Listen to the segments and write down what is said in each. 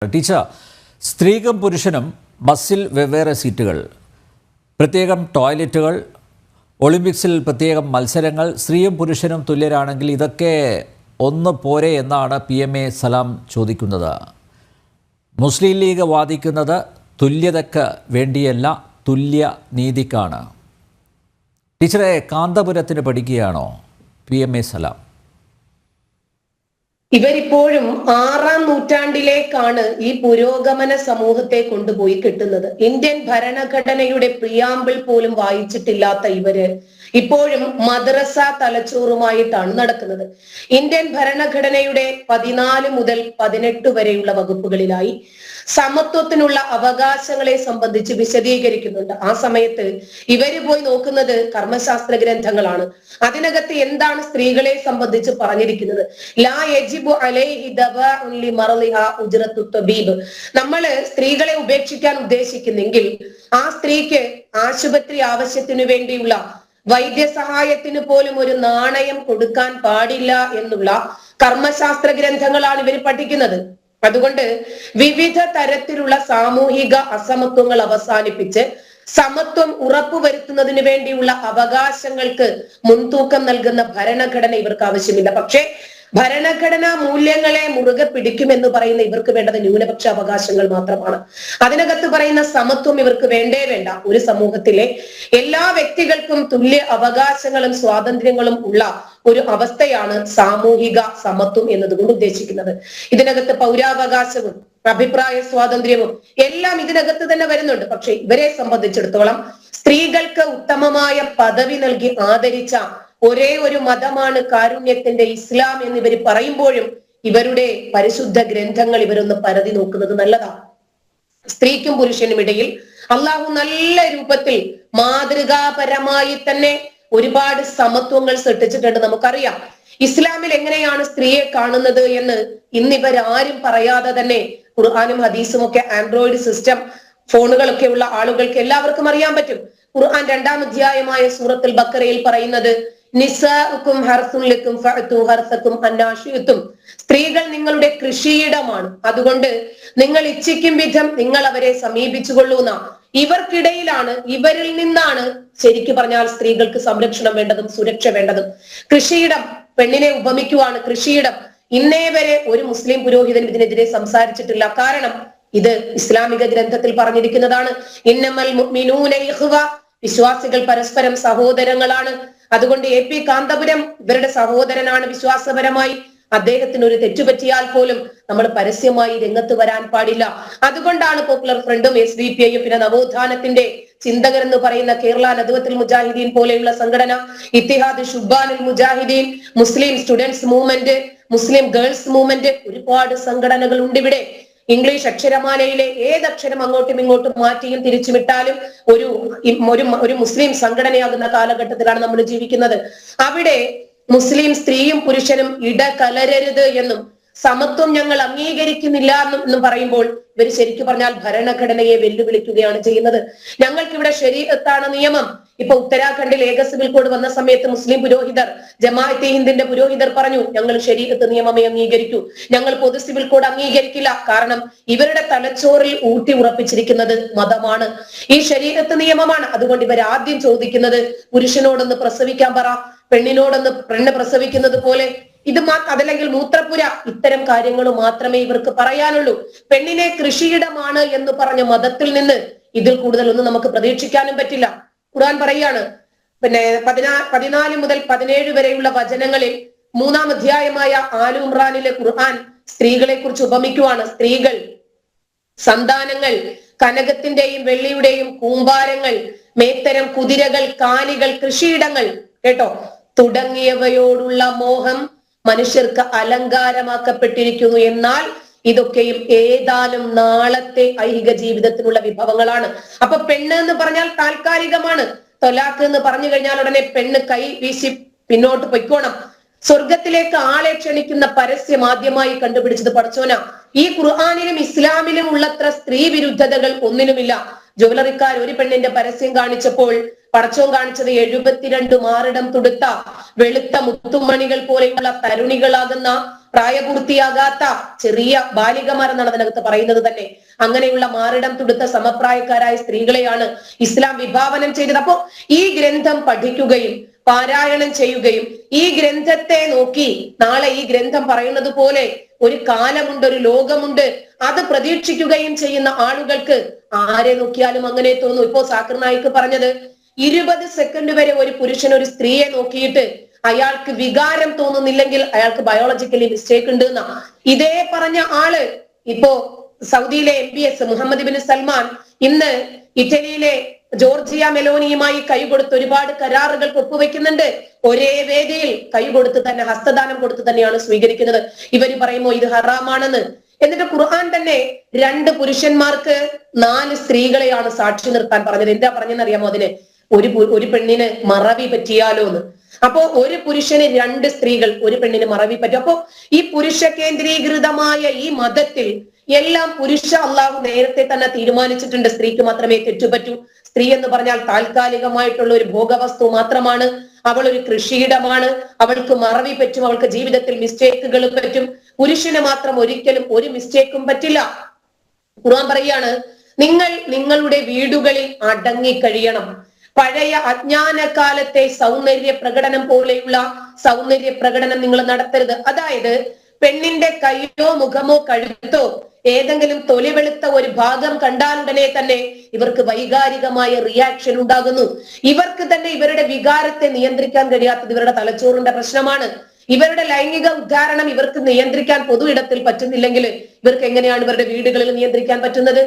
Teacher, സ്ത്രീക്കും പുരുഷനും ബസ്സിൽ വെവ്വേറെ സീറ്റുകൾ, പ്രത്യേകം ടോയ്ലറ്റുകൾ, ഒളിമ്പിക്സിൽ പ്രത്യേകം മത്സരങ്ങൾ, സ്ത്രീയും പുരുഷനും തുല്യരാണെങ്കിൽ ഇതൊക്കെ ഒന്ന് പോരെ എന്നാണ് PMA സലാം ചോദിക്കുന്നത്. മുസ്ലിം ലീഗ് വാദിക്കുന്നത് തുല്യതയ്ക്ക് വേണ്ടിയല്ല, തുല്യ നീതിക്കാണ്. ടീച്ചറെ, കാന്തപുരത്തിന് പഠിക്കുകയാണോ PMA സലാം? ഇവരിപ്പോഴും 6-ാം നൂറ്റാണ്ടിലേക്കാണ് ഈ പുരോഗമന സമൂഹത്തെ കൊണ്ടുപോയി കിട്ടുന്നത്. ഇന്ത്യൻ ഭരണഘടനയുടെ പ്രിയാമ്പിൾ പോലും വായിച്ചിട്ടില്ലാത്ത ഇവര് ഇപ്പോഴും മദ്രസ തലച്ചോറുമായിട്ടാണ് നടക്കുന്നത്. ഇന്ത്യൻ ഭരണഘടനയുടെ 14 മുതൽ 18 വരെയുള്ള വകുപ്പുകളിലായി സമത്വത്തിനുള്ള അവകാശങ്ങളെ സംബന്ധിച്ച് വിശദീകരിക്കുന്നുണ്ട്. ആ സമയത്ത് ഇവര് പോയി നോക്കുന്നത് കർമ്മശാസ്ത്ര ഗ്രന്ഥങ്ങളാണ്. അതിനകത്ത് എന്താണ് സ്ത്രീകളെ സംബന്ധിച്ച് പറഞ്ഞിരിക്കുന്നത്? ലാ യജിബു അലൈഹി ദവാഉൻ ലിമർളിഹാ ഉജ്റത്തു തബീബ്. നമ്മള് സ്ത്രീകളെ ഉപേക്ഷിക്കാൻ ഉദ്ദേശിക്കുന്നെങ്കിൽ ആ സ്ത്രീക്ക് ആശുപത്രി ആവശ്യത്തിനു വേണ്ടിയുള്ള വൈദ്യസഹായത്തിന് പോലും ഒരു നാണയം കൊടുക്കാൻ പാടില്ല എന്നുള്ള കർമ്മശാസ്ത്ര ഗ്രന്ഥങ്ങളാണ് ഇവർ പഠിക്കുന്നത്. അതുകൊണ്ട് വിവിധ തരത്തിലുള്ള സാമൂഹിക അസമത്വങ്ങൾ അവസാനിപ്പിച്ച് സമത്വം ഉറപ്പുവരുത്തുന്നതിന് വേണ്ടിയുള്ള അവകാശങ്ങൾക്ക് മുൻതൂക്കം നൽകുന്ന ഭരണഘടന ഇവർക്ക് ആവശ്യമില്ല. പക്ഷേ ഭരണഘടനാ മൂല്യങ്ങളെ മുറുകെ പിടിക്കുമെന്ന് പറയുന്ന ഇവർക്ക് വേണ്ടത് ന്യൂനപക്ഷ അവകാശങ്ങൾ മാത്രമാണ്. അതിനകത്ത് പറയുന്ന സമത്വം ഇവർക്ക് വേണ്ടേ വേണ്ട. ഒരു സമൂഹത്തിലെ എല്ലാ വ്യക്തികൾക്കും തുല്യ അവകാശങ്ങളും സ്വാതന്ത്ര്യങ്ങളും ഉള്ള ഒരു അവസ്ഥയാണ് സാമൂഹിക സമത്വം എന്നതുകൊണ്ട് ഉദ്ദേശിക്കുന്നത്. ഇതിനകത്ത് പൗരാവകാശവും അഭിപ്രായ സ്വാതന്ത്ര്യവും എല്ലാം ഇതിനകത്ത് തന്നെ വരുന്നുണ്ട്. പക്ഷെ ഇവരെ സംബന്ധിച്ചിടത്തോളം സ്ത്രീകൾക്ക് ഉത്തമമായ പദവി നൽകി ആദരിച്ച ഒരേ ഒരു മതമാണ് കാരുണ്യത്തിന്റെ ഇസ്ലാം എന്നിവർ പറയുമ്പോഴും ഇവരുടെ പരിശുദ്ധ ഗ്രന്ഥങ്ങൾ ഇവരൊന്ന് പരതി നോക്കുന്നത് നല്ലതാണ്. സ്ത്രീക്കും പുരുഷനും ഇടയിൽ അള്ളാഹു നല്ല രൂപത്തിൽ മാതൃകാപരമായി തന്നെ ഒരുപാട് സമത്വങ്ങൾ സൃഷ്ടിച്ചിട്ടുണ്ട്. നമുക്കറിയാം ഇസ്ലാമിൽ എങ്ങനെയാണ് സ്ത്രീയെ കാണുന്നത് എന്ന് ഇന്നിവരാരും പറയാതെ തന്നെ ഖുർആനും ഹദീസും ഒക്കെ ആൻഡ്രോയിഡ് സിസ്റ്റം ഫോണുകളൊക്കെ ഉള്ള ആളുകൾക്ക് എല്ലാവർക്കും അറിയാൻ പറ്റും. ഖുർആൻ 2-ാം അധ്യായമായ സൂറത്തുൽ ബഖറയിൽ പറയുന്നത് നിസാഉക്കും ഹർസുൻ ലക്കും ഫഅതു ഹർസക്കും അന്നാ ശിഅ്തും. സ്ത്രീകൾ നിങ്ങളുടെ കൃഷിയിടമാണ്, അതുകൊണ്ട് നിങ്ങൾ ഇച്ഛിക്കും വിധം നിങ്ങൾ അവരെ സമീപിച്ചുകൊള്ളൂന്ന. ഇവർക്കിടയിലാണ്, ഇവരിൽ നിന്നാണ് ശരിക്കു പറഞ്ഞാൽ സ്ത്രീകൾക്ക് സംരക്ഷണം വേണ്ടതും സുരക്ഷ വേണ്ടതും. കൃഷിയിടം പെണ്ണിനെ ഉപമിക്കുവാണ്. കൃഷിയിടം ഇന്നേ വരെ ഒരു മുസ്ലിം പുരോഹിതൻ ഇതിനെതിരെ സംസാരിച്ചിട്ടില്ല. കാരണം ഇത് ഇസ്ലാമിക ഗ്രന്ഥത്തിൽ പറഞ്ഞിരിക്കുന്നതാണ്. ഇന്നമൽ മുഅ്മിനൂന ഇഖ്വ, വിശ്വാസികൾ പരസ്പരം സഹോദരങ്ങളാണ്. അതുകൊണ്ട് AP കാന്തപുരം ഇവരുടെ സഹോദരനാണ് വിശ്വാസപരമായി. അദ്ദേഹത്തിന് ഒരു തെറ്റുപറ്റിയാൽ പോലും നമ്മൾ പരസ്യമായി രംഗത്ത് വരാൻ പാടില്ല. അതുകൊണ്ടാണ് പോപ്പുലർ ഫ്രണ്ടും SDPIയും പിന്നെ നവോത്ഥാനത്തിന്റെ ചിന്തകർ എന്ന് പറയുന്ന കേരള നദ്വത്തുൽ മുജാഹിദീൻ പോലെയുള്ള സംഘടന, ഇത്തിഹാദ് ഷുബ്ബാനുൽ മുജാഹിദീൻ, മുസ്ലിം സ്റ്റുഡൻസ് മൂവ്മെന്റ്, മുസ്ലിം ഗേൾസ് മൂവ്മെന്റ്, ഒരുപാട് സംഘടനകൾ ഉണ്ട് ഇവിടെ. ഇംഗ്ലീഷ് അക്ഷരമാലയിലെ ഏതക്ഷരം അങ്ങോട്ടും ഇങ്ങോട്ടും മാറ്റിയും തിരിച്ചുവിട്ടാലും ഒരു മുസ്ലിം സംഘടനയാകുന്ന കാലഘട്ടത്തിലാണ് നമ്മൾ ജീവിക്കുന്നത്. അവിടെ മുസ്ലിം സ്ത്രീയും പുരുഷനും ഇടകലരരുത് എന്നും സമത്വം ഞങ്ങൾ അംഗീകരിക്കുന്നില്ല എന്നും പറയുമ്പോൾ ഇവർ ശരിക്കും പറഞ്ഞാൽ ഭരണഘടനയെ വെല്ലുവിളിക്കുകയാണ് ചെയ്യുന്നത്. ഞങ്ങൾക്കിവിടെ ശരീഅത്താണ് നിയമം. ഇപ്പൊ ഉത്തരാഖണ്ഡിൽ ഏക സിവിൽ കോഡ് വന്ന സമയത്ത് മുസ്ലിം പുരോഹിതർ, ജമാഅത്തെ ഹിന്ദിന്റെ പുരോഹിതർ പറഞ്ഞു ഞങ്ങൾ ശരീഅത്ത് നിയമമേ അംഗീകരിക്കൂ, ഞങ്ങൾ പൊതു സിവിൽ കോഡ് അംഗീകരിക്കില്ല. കാരണം ഇവരുടെ തലച്ചോറിൽ ഊട്ടി ഉറപ്പിച്ചിരിക്കുന്നത് മതമാണ്, ഈ ശരീഅത്ത് നിയമമാണ്. അതുകൊണ്ട് ഇവർ ആദ്യം ചോദിക്കുന്നത് പുരുഷനോടൊന്ന് പ്രസവിക്കാൻ പറ, പെണ്ണിനോടൊന്ന് പെണ്ണ് പ്രസവിക്കുന്നത് പോലെ ഇത് അതല്ലെങ്കിൽ മൂത്രപ്പുര, ഇത്തരം കാര്യങ്ങൾ മാത്രമേ ഇവർക്ക് പറയാനുള്ളൂ. പെണ്ണിനെ കൃഷിയിടമാണ് എന്ന് പറഞ്ഞ മതത്തിൽ നിന്ന് ഇതിൽ കൂടുതൽ ഒന്നും നമുക്ക് പ്രതീക്ഷിക്കാനും പറ്റില്ല. ഖുർആൻ പറയാണ്, പിന്നെ 14 മുതൽ 17 വരെയുള്ള വചനങ്ങളിൽ 3-ാം അധ്യായമായ ആലു ഇമ്രാനിലെ ഖുർആൻ സ്ത്രീകളെ കുറിച്ച് ഉപമിക്കുവാണ്. സ്ത്രീകൾ, സന്താനങ്ങൾ, കനകത്തിന്റെയും വെള്ളിയുടെയും കൂമ്പാരങ്ങൾ, മേത്തരം കുതിരകൾ, കാലികൾ, കൃഷിയിടങ്ങൾ കേട്ടോ തുടങ്ങിയവയോടുള്ള മോഹം മനുഷ്യർക്ക് അലങ്കാരമാക്കപ്പെട്ടിരിക്കുന്നു. എന്നാൽ ഇതൊക്കെയും ഏതാനും നാളത്തെ ഐഹിക ജീവിതത്തിനുള്ള വിഭവങ്ങളാണ്. അപ്പൊ പെണ്ണ് എന്ന് പറഞ്ഞാൽ താൽക്കാലികമാണ്. തൊലാഖ് എന്ന് പറഞ്ഞു കഴിഞ്ഞാൽ ഉടനെ പെണ്ണ് കൈ വീശി പിന്നോട്ട് പൊയ്ക്കോണം. സ്വർഗത്തിലേക്ക് ആളെ ക്ഷണിക്കുന്ന പരസ്യം ആദ്യമായി കണ്ടുപിടിച്ചത് പടച്ചോന. ഈ ഖുർആനിലും ഇസ്ലാമിലും ഉള്ളത്ര സ്ത്രീ വിരുദ്ധതകൾ ഒന്നിനുമില്ല. ജ്വല്ലറിക്കാർ ഒരു പെണ്ണിന്റെ പരസ്യം കാണിച്ചപ്പോൾ പടച്ചോൻ കാണിച്ചത് 72 മാറിടം തുടുത്ത വെളുത്ത മുത്തുമണികൾ പോലെയുള്ള തരുണികളാകുന്ന പ്രായപൂർത്തിയാകാത്ത ചെറിയ ബാലികമാർ എന്നാണ് അതിനകത്ത് പറയുന്നത് തന്നെ. അങ്ങനെയുള്ള മാറിടം തുടുത്ത സമപ്രായക്കാരായ സ്ത്രീകളെയാണ് ഇസ്ലാം വിഭാവനം ചെയ്തത്. അപ്പോ ഈ ഗ്രന്ഥം പഠിക്കുകയും പാരായണം ചെയ്യുകയും ഈ ഗ്രന്ഥത്തെ നോക്കി നാളെ ഈ ഗ്രന്ഥം പറയുന്നത് പോലെ ഒരു കാലമുണ്ട്, ഒരു ലോകമുണ്ട്, അത് പ്രതീക്ഷിക്കുകയും ചെയ്യുന്ന ആളുകൾക്ക് ആരെ നോക്കിയാലും അങ്ങനെ തോന്നും. ഇപ്പോ സാക്കിർ നായിക്ക് പറഞ്ഞത് 20 സെക്കൻഡ് വരെ ഒരു പുരുഷൻ ഒരു സ്ത്രീയെ നോക്കിയിട്ട് അയാൾക്ക് വികാരം തോന്നുന്നില്ലെങ്കിൽ അയാൾക്ക് ബയോളജിക്കലി മിസ്റ്റേക്ക് ഉണ്ട് എന്നാ. ഇതേ പറഞ്ഞ ആള് ഇപ്പോ സൗദിയിലെ MBS മുഹമ്മദ് ബിൻ സൽമാൻ ഇന്ന് ഇറ്റലിയിലെ ജോർജിയ മെലോനിയുമായി കൈകൊടുത്ത് ഒരുപാട് കരാറുകൾ ഒപ്പുവെക്കുന്നുണ്ട്. ഒരേ വേദിയിൽ കൈകൊടുത്ത് തന്നെ, ഹസ്തദാനം കൊടുത്ത് തന്നെയാണ് സ്വീകരിക്കുന്നത്. ഇവര് പറയുമോ ഇത് ഹറാമാണെന്ന്? എന്നിട്ട് ഖുർആൻ തന്നെ 2 പുരുഷന്മാർക്ക് 4 സ്ത്രീകളെയാണ് സാക്ഷി നിർത്താൻ പറഞ്ഞത്. എന്താ പറഞ്ഞെന്നറിയാമോ? അതിന് ഒരു പെണ്ണിന് മറവി പറ്റിയാലോ എന്ന്. അപ്പോ ഒരു പുരുഷന് 2 സ്ത്രീകൾ, ഒരു പെണ്ണിന് മറവി പറ്റും. അപ്പോ ഈ പുരുഷ കേന്ദ്രീകൃതമായ ഈ മതത്തിൽ എല്ലാം പുരുഷ അള്ളാഹു നേരത്തെ തന്നെ തീരുമാനിച്ചിട്ടുണ്ട്. സ്ത്രീക്ക് മാത്രമേ തെറ്റുപറ്റൂ. സ്ത്രീ എന്ന് പറഞ്ഞാൽ താൽക്കാലികമായിട്ടുള്ള ഒരു ഭോഗവസ്തു മാത്രമാണ്. അവൾ ഒരു കൃഷിയിടമാണ്. അവൾക്ക് മറവി പറ്റും, അവൾക്ക് ജീവിതത്തിൽ മിസ്റ്റേക്കുകൾ പറ്റും. പുരുഷന് മാത്രം ഒരിക്കലും ഒരു മിസ്റ്റേക്കും പറ്റില്ല. ഖുർആൻ പറയാണ്, നിങ്ങൾ നിങ്ങളുടെ വീടുകളിൽ അടങ്ങിക്കഴിയണം. പഴയ അജ്ഞാന കാലത്തെ സൗന്ദര്യ പ്രകടനം പോലെയുള്ള സൗന്ദര്യ പ്രകടനം നിങ്ങൾ നടത്തരുത്. അതായത് പെണ്ണിന്റെ കൈയോ മുഖമോ കഴുത്തോ ഏതെങ്കിലും തൊലി വെളുത്ത ഒരു ഭാഗം കണ്ടാലുടനെ തന്നെ ഇവർക്ക് വൈകാരികമായ റിയാക്ഷൻ ഉണ്ടാകുന്നു. ഇവർക്ക് തന്നെ ഇവരുടെ വികാരത്തെ നിയന്ത്രിക്കാൻ കഴിയാത്തത് ഇവരുടെ തലച്ചോറിന്റെ പ്രശ്നമാണ്. ഇവരുടെ ലൈംഗിക ഉദ്ധാരണം ഇവർക്ക് നിയന്ത്രിക്കാൻ പൊതു ഇടത്തിൽ പറ്റുന്നില്ലെങ്കിൽ ഇവർക്ക് എങ്ങനെയാണ് ഇവരുടെ വീടുകളിൽ നിയന്ത്രിക്കാൻ പറ്റുന്നത്?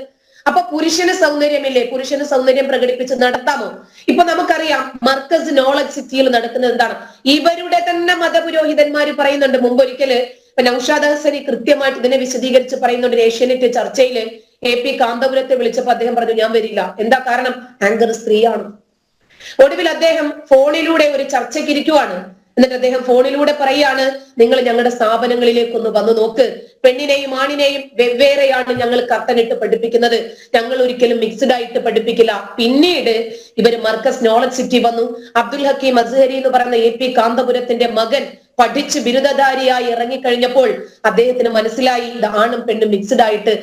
അപ്പൊ പുരുഷന് സൗന്ദര്യമില്ലേ? പുരുഷന് സൗന്ദര്യം പ്രകടിപ്പിച്ച് നടത്താമോ? ഇപ്പൊ നമുക്കറിയാം മർക്കസ് നോളജ് സിറ്റിയിൽ നടക്കുന്നത് എന്താണ്? ഇവരുടെ തന്നെ മതപുരോഹിതന്മാര് പറയുന്നുണ്ട്. മുമ്പൊരിക്കല് നൗഷാദ് ഹസനി കൃത്യമായിട്ട് ഇതിനെ വിശദീകരിച്ച് പറയുന്നുണ്ട്. ഏഷ്യാനെറ്റ് ചർച്ചയില് AP കാന്തപുരത്തെ വിളിച്ചപ്പോ അദ്ദേഹം പറഞ്ഞു ഞാൻ വരില്ല. എന്താ കാരണം? ആങ്കർ സ്ത്രീയാണ്. ഒടുവിൽ അദ്ദേഹം ഫോണിലൂടെ ഒരു ചർച്ചയ്ക്ക് ഇരിക്കുവാണ്. എന്നിട്ട് അദ്ദേഹം ഫോണിലൂടെ പറയാണ്, നിങ്ങൾ ഞങ്ങളുടെ സ്ഥാപനങ്ങളിലേക്കൊന്ന് വന്നു നോക്ക്. പെണ്ണിനെയും ആണിനെയും വെവ്വേറെയാണ് ഞങ്ങൾ കർട്ടനിട്ട് പഠിപ്പിക്കുന്നത്. ഞങ്ങൾ ഒരിക്കലും മിക്സ്ഡ് ആയിട്ട് പഠിപ്പിക്കില്ല. പിന്നീട് ഇവര് മർക്കസ് നോളജ് സിറ്റി വന്നു. അബ്ദുൽ ഹക്കീം അസ്ഹരി എന്ന് പറയുന്ന AP കാന്തപുരത്തിന്റെ മകൻ പഠിച്ച് ബിരുദധാരിയായി ഇറങ്ങിക്കഴിഞ്ഞപ്പോൾ അദ്ദേഹത്തിന് മനസ്സിലായി ഇത് ആണും പെണ്ണും മിക്സ്ഡ് ആയിട്ട്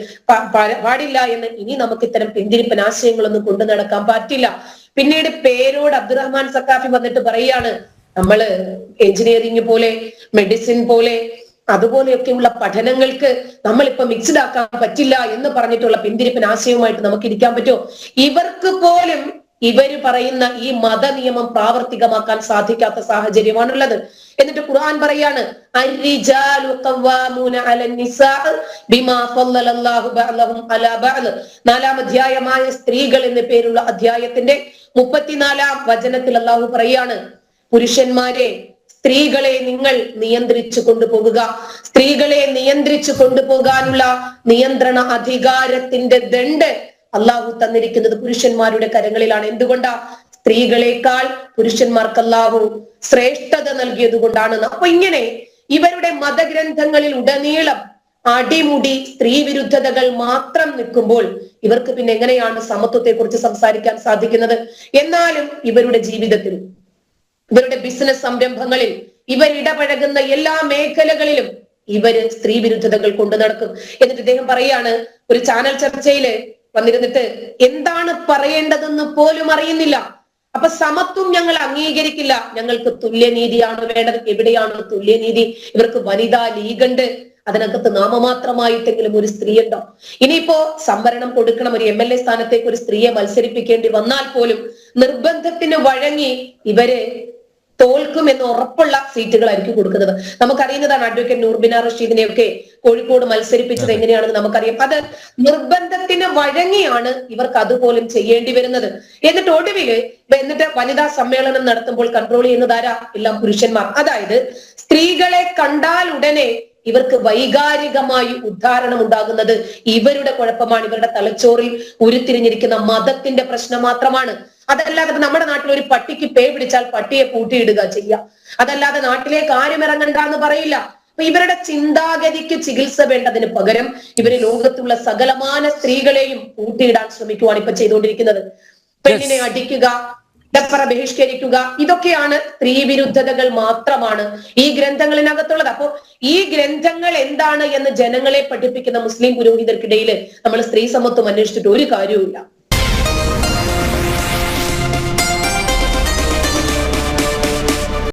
പാടില്ല എന്ന്. ഇനി നമുക്ക് ഇത്തരം പിന്തിരിപ്പൻ ആശയങ്ങളൊന്നും കൊണ്ടു നടക്കാൻ പറ്റില്ല. പിന്നീട് പേരോട് അബ്ദുറഹ്മാൻ സക്കാഫി വന്നിട്ട് പറയാണ്, നമ്മള് എഞ്ചിനീയറിംഗ് പോലെ, മെഡിസിൻ പോലെ, അതുപോലെയൊക്കെയുള്ള പഠനങ്ങൾക്ക് നമ്മളിപ്പോ മിക്സ്ഡ് ആക്കാൻ പറ്റില്ല എന്ന് പറഞ്ഞിട്ടുള്ള പിന്തിരിപ്പൻ ആശയവുമായിട്ട് നമുക്ക് ഇരിക്കാൻ പറ്റുമോ? ഇവർക്ക് പോലും ഇവര് പറയുന്ന ഈ മത നിയമം പ്രാവർത്തികമാക്കാൻ സാധിക്കാത്ത സാഹചര്യമാണുള്ളത്. എന്നിട്ട് ഖുർആൻ പറയാണ്, അർരിജാലു ഖവ്വാമൂന അലൻ നിസാ ബിമാ ഫളലല്ലാഹു ബഅലഹും അലാ ബഅൽ. 4-ാം അധ്യായമായ സ്ത്രീകൾ എന്ന പേരുള്ള അധ്യായത്തിന്റെ 34-ാം വചനത്തിൽ അല്ലാഹു പറയാണ്, പുരുഷന്മാരെ, സ്ത്രീകളെ നിങ്ങൾ നിയന്ത്രിച്ചു കൊണ്ടുപോകുക. സ്ത്രീകളെ നിയന്ത്രിച്ചു കൊണ്ടുപോകാനുള്ള നിയന്ത്രണ അധികാരത്തിന്റെ ദണ്ഡ് അള്ളാഹു തന്നിരിക്കുന്നത് പുരുഷന്മാരുടെ കരങ്ങളിലാണ്. എന്തുകൊണ്ടാ? സ്ത്രീകളെക്കാൾ പുരുഷന്മാർക്ക് അള്ളാഹു ശ്രേഷ്ഠത നൽകിയത് കൊണ്ടാണ്. അപ്പൊ ഇങ്ങനെ ഇവരുടെ മതഗ്രന്ഥങ്ങളിൽ ഉടനീളം അടിമുടി സ്ത്രീ വിരുദ്ധതകൾ മാത്രം നിൽക്കുമ്പോൾ ഇവർക്ക് പിന്നെ എങ്ങനെയാണ് സമത്വത്തെ കുറിച്ച് സംസാരിക്കാൻ സാധിക്കുന്നത്? എന്നാലും ഇവരുടെ ജീവിതത്തിൽ, ഇവരുടെ ബിസിനസ് സംരംഭങ്ങളിൽ, ഇവരിടപഴകുന്ന എല്ലാ മേഖലകളിലും ഇവര് സ്ത്രീ വിരുദ്ധതകൾ കൊണ്ടു നടക്കും. എന്നിട്ട് ഇദ്ദേഹം പറയാണ്, ഒരു ചാനൽ ചർച്ചയില് വന്നിരുന്നിട്ട് എന്താണ് പറയേണ്ടതെന്ന് പോലും അറിയുന്നില്ല. അപ്പൊ സമത്വം ഞങ്ങൾ അംഗീകരിക്കില്ല, ഞങ്ങൾക്ക് തുല്യനീതിയാണ് വേണ്ടത്. എവിടെയാണ് തുല്യനീതി? ഇവർക്ക് വനിതാ ലീഗുണ്ട്, അതിനകത്ത് നാമമാത്രമായിട്ടെങ്കിലും ഒരു സ്ത്രീ ഉണ്ടോ? ഇനിയിപ്പോ സംവരണം കൊടുക്കണം, ഒരു MLA സ്ഥാനത്തേക്ക് ഒരു സ്ത്രീയെ മത്സരിപ്പിക്കേണ്ടി വന്നാൽ പോലും നിർബന്ധത്തിന് വഴങ്ങി ഇവര് തോൽക്കുമെന്ന് ഉറപ്പുള്ള സീറ്റുകളായിരിക്കും കൊടുക്കുന്നത്. നമുക്കറിയുന്നതാണ് അഡ്വക്കേറ്റ് നൂർബിന റഷീദിനെയൊക്കെ കോഴിക്കോട് മത്സരിപ്പിച്ചത് എങ്ങനെയാണെന്ന് നമുക്കറിയാം. അത് നിർബന്ധത്തിന് വഴങ്ങിയാണ് ഇവർക്ക് അതുപോലും ചെയ്യേണ്ടി വരുന്നത്. എന്നിട്ട് ഒടുവില് വനിതാ സമ്മേളനം നടത്തുമ്പോൾ കൺട്രോൾ ചെയ്യുന്നത് ആരാ? എല്ലാം പുരുഷന്മാർ. അതായത് സ്ത്രീകളെ കണ്ടാൽ ഉടനെ ഇവർക്ക് വൈകാരികമായി ഉദ്ധാരണം ഉണ്ടാകുന്നത് ഇവരുടെ കുഴപ്പമാണ്. ഇവരുടെ തലച്ചോറിൽ ഉരുത്തിരിഞ്ഞിരിക്കുന്ന മതത്തിന്റെ പ്രശ്നം മാത്രമാണ്. അതല്ലാതെ നമ്മുടെ നാട്ടിൽ ഒരു പട്ടിക്ക് പേ പിടിച്ചാൽ പട്ടിയെ പൂട്ടിയിടുക ചെയ്യുക, അതല്ലാതെ നാട്ടിലേക്ക് ആരും ഇറങ്ങണ്ടെന്ന് പറയില്ല. അപ്പൊ ഇവരുടെ ചിന്താഗതിക്ക് ചികിത്സ വേണ്ടതിന് പകരം ഇവര് ലോകത്തുള്ള സകലമാന സ്ത്രീകളെയും പൂട്ടിയിടാൻ ശ്രമിക്കുവാണ് ഇപ്പൊ ചെയ്തുകൊണ്ടിരിക്കുന്നത്. പെണ്ണിനെ അടിക്കുക, ഡപ്പറ ബഹിഷ്കരിക്കുക, ഇതൊക്കെയാണ് സ്ത്രീ വിരുദ്ധതകൾ മാത്രമാണ് ഈ ഗ്രന്ഥങ്ങളിനകത്തുള്ളത്. അപ്പോ ഈ ഗ്രന്ഥങ്ങൾ എന്താണ് എന്ന് ജനങ്ങളെ പഠിപ്പിക്കുന്ന മുസ്ലിം പുരോഹിതർക്കിടയിൽ നമ്മൾ സ്ത്രീ സമത്വം അന്വേഷിച്ചിട്ട് ഒരു കാര്യവുമില്ല.